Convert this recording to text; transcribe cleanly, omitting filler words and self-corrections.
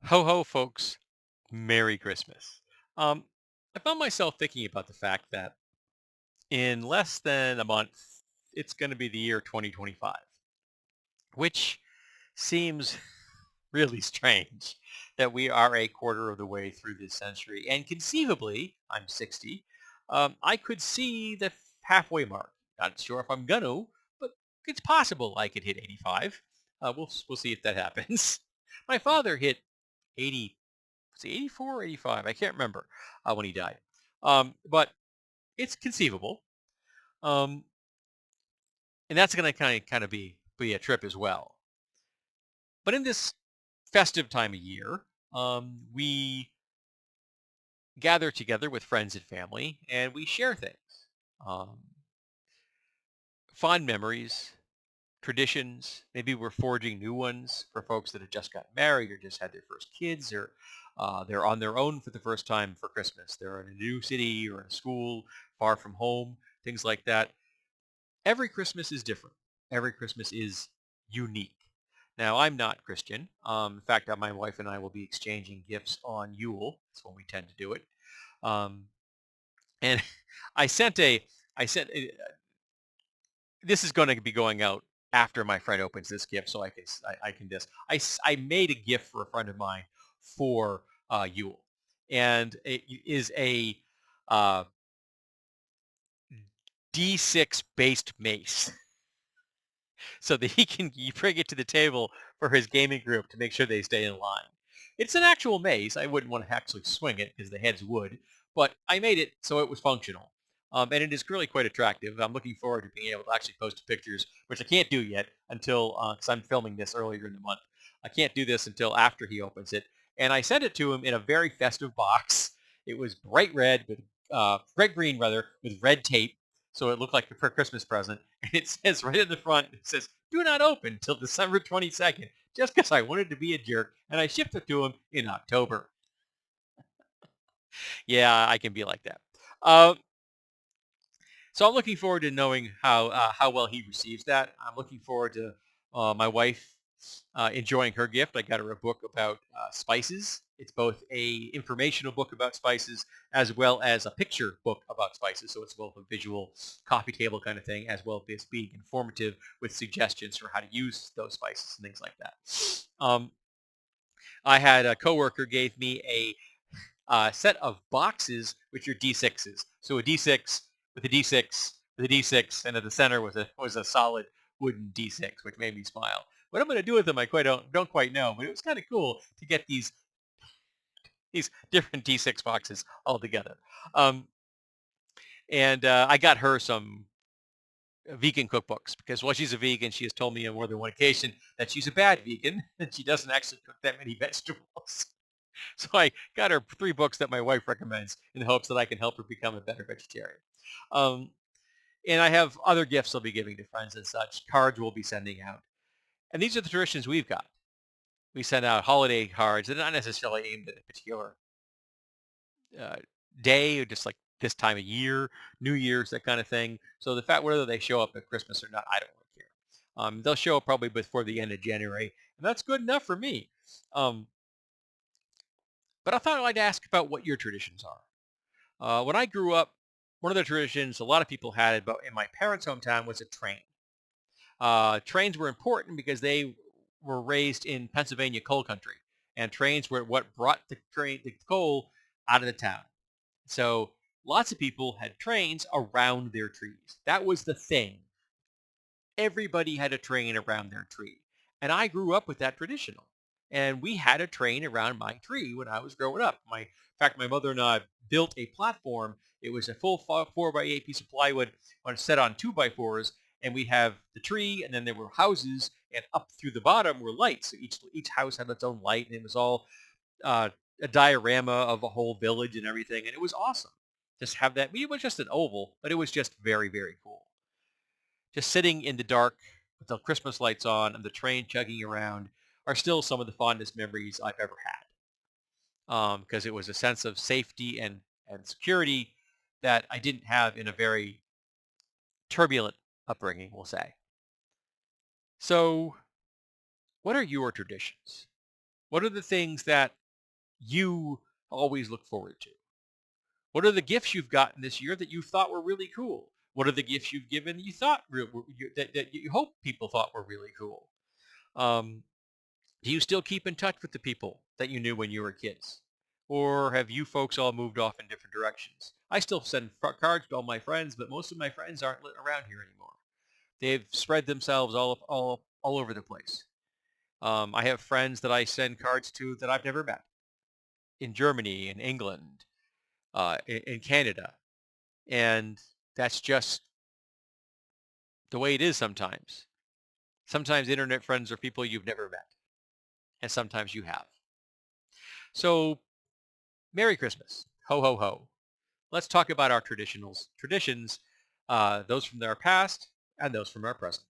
Ho ho, folks. Merry Christmas. Um, I found myself thinking about the fact that in less than a month, it's going to be the year 2025, which seems really strange that we are a quarter of the way through this century. And conceivably, I'm 60, I could see the halfway mark. Not sure if I'm going to, but it's possible I could hit 85. We'll see if that happens. My father hit 80, was he 84 or 85? I can't remember when he died. But it's conceivable. Um, and that's going to kind of be a trip as well. But in this festive time of year, we gather together with friends and family and we share things. Um, Fond memories, traditions. Maybe we're forging new ones for folks that have just gotten married or just had their first kids or they're on their own for the first time for Christmas. They're in a new city or in a school far from home, things like that. Every Christmas is different. Every Christmas is unique. Now, I'm not Christian. In fact, my wife and I will be exchanging gifts on Yule. That's when we tend to do it. Um, and I sent a, I sent this is going to be going out after my friend opens this gift, so I can just I made a gift for a friend of mine for Yule, and it is a uh, D6 based mace, so that he can you bring it to the table for his gaming group to make sure they stay in line. It's an actual mace. I wouldn't want to actually swing it because the head's wood, but I made it so it was functional. And it is really quite attractive. I'm looking forward to being able to actually post pictures, which I can't do yet until because I'm filming this earlier in the month. I can't do this until after he opens it. And I sent it to him in a very festive box. It was bright red with bright green rather with red tape, so it looked like a Christmas present. And it says right in the front, it says, "Do not open till December 22nd." Just because I wanted to be a jerk, and I shipped it to him in October. Yeah, I can be like that. Uh, so I'm looking forward to knowing how well he receives that. I'm looking forward to my wife enjoying her gift. I got her a book about spices. It's both a informational book about spices as well as a picture book about spices. So it's both a visual coffee table kind of thing as well as being informative with suggestions for how to use those spices and things like that. I had a coworker gave me a set of boxes which are D6s. So a D6 with a D6 with a D6, and at the center was a solid wooden D6, which made me smile. What I'm going to do with them, I quite don't quite know, but it was kind of cool to get these different D6 boxes all together. Um, and I got her some vegan cookbooks because while she's a vegan, she has told me on more than one occasion that she's a bad vegan and she doesn't actually cook that many vegetables. So I got her 3 books that my wife recommends in the hopes that I can help her become a better vegetarian. Um, and I have other gifts I'll be giving to friends and such. Cards we'll be sending out. And these are the traditions we've got. We send out holiday cards. They're not necessarily aimed at a particular uh, day or just like this time of year, New Year's, that kind of thing. So the fact whether they show up at Christmas or not, I don't really care. They'll show up probably before the end of January, and that's good enough for me. Um, but I thought I'd ask about what your traditions are. When I grew up, one of the traditions a lot of people had but in my parents' hometown was a train. Trains were important because they were raised in Pennsylvania coal country, and trains were what brought the coal out of the town. So lots of people had trains around their trees. That was the thing. Everybody had a train around their tree, and I grew up with that tradition. And we had a train around my tree when I was growing up. In fact, my mother and I built a platform. It was a full 4x8 piece of plywood set on 2x4s, and we have the tree, and then there were houses, and up through the bottom were lights. So each house had its own light, and it was all uh, a diorama of a whole village and everything, and it was awesome. Just have that. I mean, it was just an oval, but it was just very, very cool. Just sitting in the dark with the Christmas lights on and the train chugging around are still some of the fondest memories I've ever had. Because it was a sense of safety and security that I didn't have in a very turbulent upbringing, we'll say. So, what are your traditions? What are the things that you always look forward to? What are the gifts you've gotten this year that you thought were really cool? What are the gifts you've given you thought that you hope people thought were really cool? Um, do you still keep in touch with the people that you knew when you were kids? Or have you folks all moved off in different directions? I still send cards to all my friends, but most of my friends aren't around here anymore. They've spread themselves all over the place. I have friends that I send cards to that I've never met in Germany, in England, in Canada, and that's just the way it is sometimes. Sometimes internet friends are people you've never met, and sometimes you have. So, Merry Christmas. Ho, ho, ho. Let's talk about our traditions, those from our past and those from our present.